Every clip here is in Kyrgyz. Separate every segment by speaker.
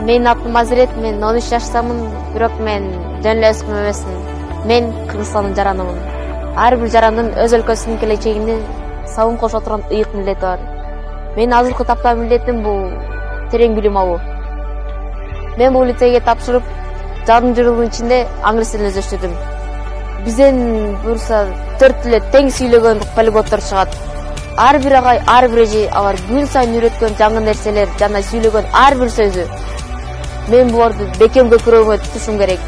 Speaker 1: Менин атым Азирет, мен 13 жаштамын, бирок мен жөн эле өспүм эмесмин. Мен Кыргызстандын жаранымын. Ар бир жарандын өз өлкөсүнүн келечегине сабын кошо турган ыйык милдети бар. Менин азыркы тапкан милдетим бул терең билим алуу. Мен бул лицейге тапшырып, жарым жылдын ичинде англис тилин өздөштүрдүм. Бизден бурса 4 тилде тең сүйлөгөн полиглоттор чыгат. Ар бир агай, ар бир эже алар күн сайын үйрөткөн жаңы нерселер жана сүйлөгөн ар бир сөзү. Мен буларды бекемге көрүүгө түшүм керек.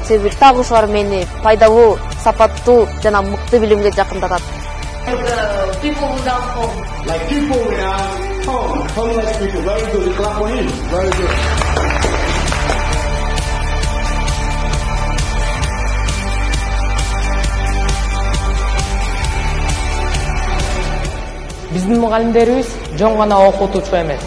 Speaker 1: Себеби тагышуулар мени пайдалуу, сапаттуу жана мыкты билимге жакындатат.
Speaker 2: People without home. Like people without home. Homeless people. Very good. Clap for him. Very good.
Speaker 3: Биздин мугалимдерибиз жөн гана окутуучу эмес.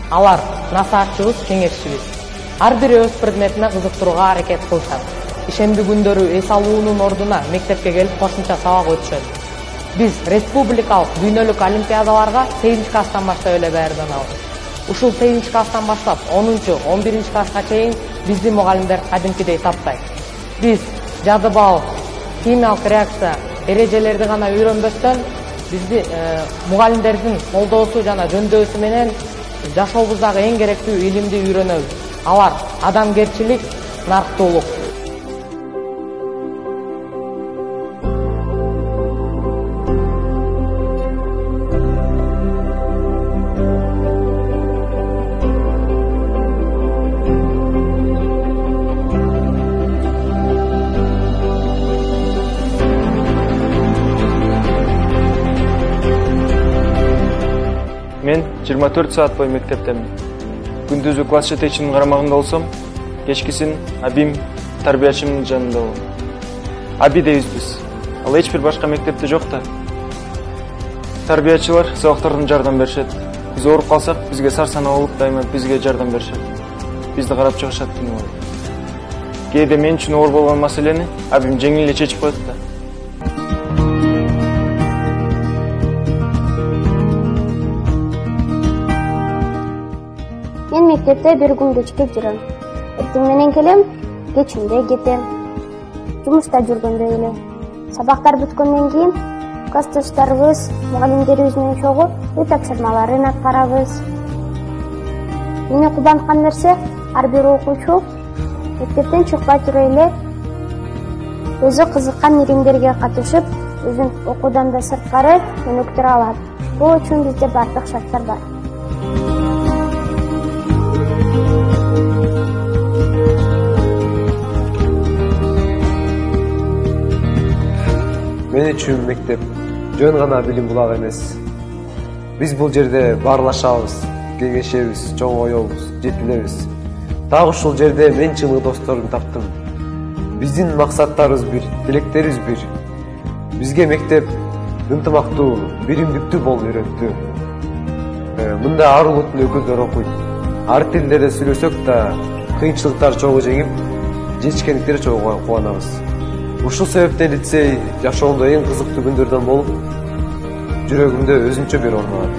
Speaker 3: Алар насаатчыбыз, кеңешчибиз. Ар бир өз предметине кызыктырууга аракет кылышат. Ишемби күндөрү эс алуунун ордуна мектепке келип кошумча сабак өтүшөт. Биз республикалык дүйнөлүк олимпиадаларга 8 класстан баштап эле даярданабыз. Ушул 8 класстан баштап 10-11 класска чейин биздин мугалимдер кадимкидей таптай. Биз жадыбал, химиялык реакция эрежелерди гана үйрөнбөстөн бизди мугалимдердин колдоосу жана жөндөсү менен жашообуздагы эң керектүү илимди үйрөнөбүз. Алар адамгерчилик, нарктуулук.
Speaker 4: Мен 24 saat бою мектептемин. Күндүзү класс жетекчинин карамагында болсом, кечкисин абим тарбиячымдын жанында болом. Аби дейбиз биз. Ал эч бир башка мектепте жок да. Тарбиячылар сабактардан жардам беришет. Биз ооруп калсак, бизге сарсанаа болуп дайыма бизге жардам беришет. Бизди карап чыгышат күнү. Кээде мен үчүн оор болгон маселени абим жеңил эле чечип коет да.
Speaker 5: Мен мектепте бир күн кечке жүрөм. Эртең менен келем, кечинде кетем. Жумушта жүргөндө эле. Сабактар бүткөндөн кийин классташтарыбыз, мугалимдерибиз менен чогуу үй тапшырмаларын аткарабыз. Мени кубанткан нерсе, ар бир окуучу мектептен чыкпай тура эле өзү кызыккан иримдерге катышып, өзүн окуудан да сырткары өнүктүрө алат. Бул үчүн бизде бардык шарттар бар.
Speaker 6: Мен үчүн мектеп жөн гана билим булагы эмес. Биз бул жерде баарлашабыз, кеңешебиз, чоң оёбуз, жетилебиз. Дагы ушул жерде мен чыныгы досторумду таптым. Биздин максаттарыбыз бир, тилектерибиз бир. Бизге мектеп ынтымактуу, биримдиктүү болуп үйрөттү. Мында ар улуттун өкүлдөрү окуйт. Ар тилдерде сүйлөсөк да, кыйынчылыктар чогуу жеңип, жетишкендиктер чогуу кубанабыз. Ушул себептен лицей жашоомдо эң кызыктуу күндөрдөн болуп, жүрөгүмдө өзүнчө бир орун алат.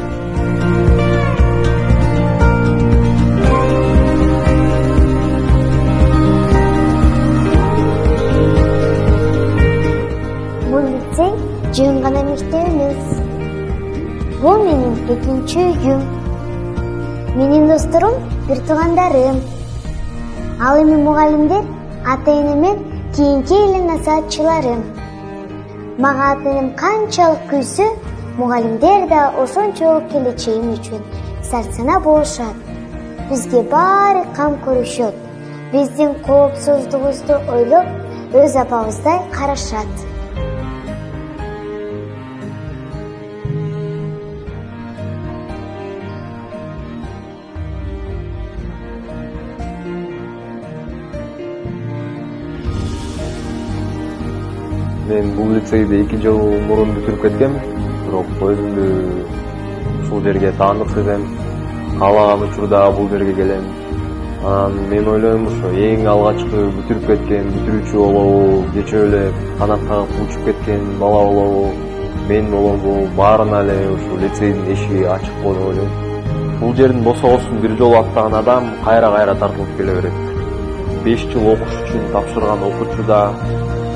Speaker 5: Бул лицей жөн гана мектеп эмес. Бул менин экинчи үйүм. Менин досторум бир туугандарым. Ал эми мугалимдер ата-энемен кийинки эле насаатчыларым. Мага ата-энем канчалык күйсө, мугалимдер да ошончолук келечегим үчүн сарсанаа болушат. Бизге баары кам көрүшөт. Биздин коопсуздугубузду ойлоп, өз апабыздай карашат.
Speaker 7: Мен бул лицейди 2 жыл мурун бүтүрүп кеткем, бирок өзүмдү ушул жерге таандык сезем. Каалаган учурда бул жерге келем. Анан мен ойлойм, ошо эң алгачкы бүтүрүп кеткен, бүтүрүүчү болобу, кечээ эле канат кагып учуп кеткен бала болобу, мен болобу, баарына эле ушул лицейдин эшиги ачык болот деп ойлойм. Бул жердин босогосун бир жолу аттаган адам кайра тартылып келе берет. 5 жыл окуш үчүн тапшырган окуучу да,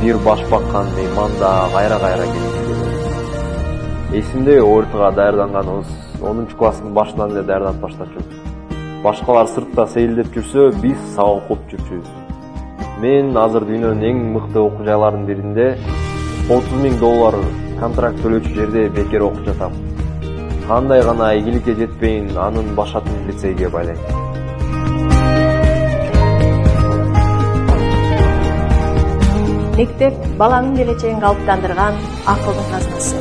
Speaker 7: бир баш баккан мейман да кайра келип келет. Эсимде ОРТга даярданганыбыз 10 класстын башынан эле даярданып баштачу. Башкалар сыртта сейилдеп жүрсө, биз сабак окуп жүрчүбүз. Мен азыр дүйнөнүн эң мыкты окуу жайларынын биринде $30,000 контракт төлөөчү жерде бекер окуп жатам. Кандай гана ийгиликке жетпейин, анын башатын лицейге байлайм.
Speaker 8: Мектеп баланын келечегин калыптандырган акылдын казынасы.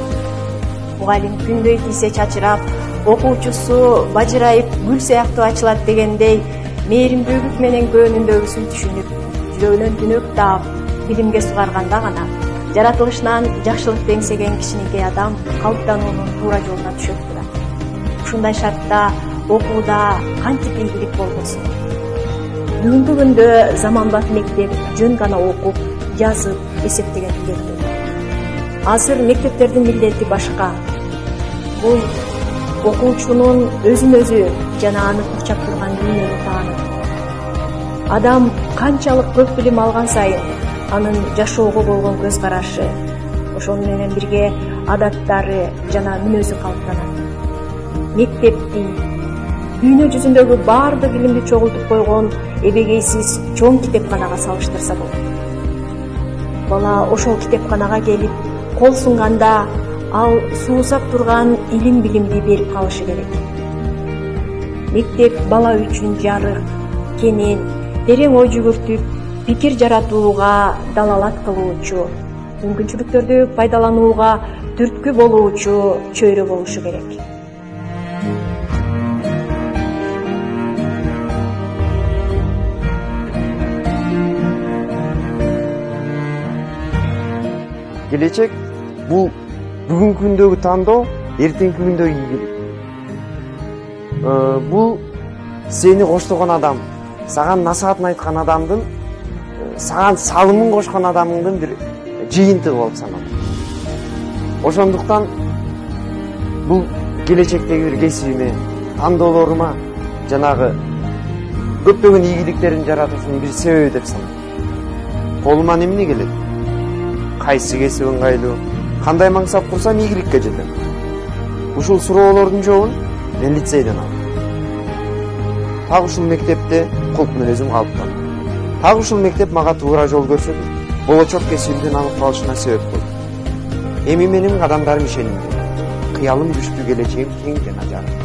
Speaker 8: Мугалим күндөй кийсе чачырап, окуучусу бажырайып гүл сыяктуу ачылат дегендей, мээримдүүлүк менен көөнүндөгүсүн түшүнүп, жүрөгүнөн түнөк таап, билимге сугарганда гана жаратылышынан жакшылыкты эңсеген кичинекей адам калыптануунун туура жолуна түшөт турат. Ушундай шартта окууда кантип ийгилик болбосун? Бүгүнкү күндө заманбап мектеп жөн гана окуп, жазып, эсептеген билетти. Азыр мектептердин милдети башка. Бул окуучунун өзүн өзү жана аны курчап турган дүйнөнү таанып. Адам канчалык көп билим алган сайын анын жашоого болгон көз карашы, ошону менен бирге адаттары жана мүнөзү калыптанат. Мектепти дүйнө жүзүндөгү баардык илимди чогултуп койгон эбегейсиз чоң китепканага салыштырса болот. Бала ошол китепканага келип, кол сунганда ал суусап турган илим-билимди берип калышы керек. Мектеп бала үчүн жарык, кенен, терең ой жүгүртүп, пикир жаратууга далалат кылуучу, мүмкүнчүлүктөрдү пайдаланууга түрткү болуучу чөйрө болушу керек.
Speaker 9: Келечек бул бүгүнкү күндөгү тандоо, эртеңки күндөгү ийгилик. Бул сени коштогон адам, саган насаатын айткан адамдын, саган салымын кошкон адамыңдын бир жыйынтыгы болуп саналат. Ошондуктан бул келечектеги бир кесибиме, тандоолорума жанагы көптөгөн ийгиликтерин жаратуушунун бир себеби деп санайм. Колума эмне келет? Кайсы кесип ыңгайлуу, кандай маңсат курсам ийгиликке жетем? Ушул суроолордун жообун мен лицейден алдым. Так ушул мектепте кулк мүнөзүм калыптанды. Так ушул мектеп мага туура жол көрсөтүп, болочок кесибимдин анык калышына себеп болду. Эми менин кадамдарым ишенимде, кыялым күчтүү, келечегим кең жана жарык.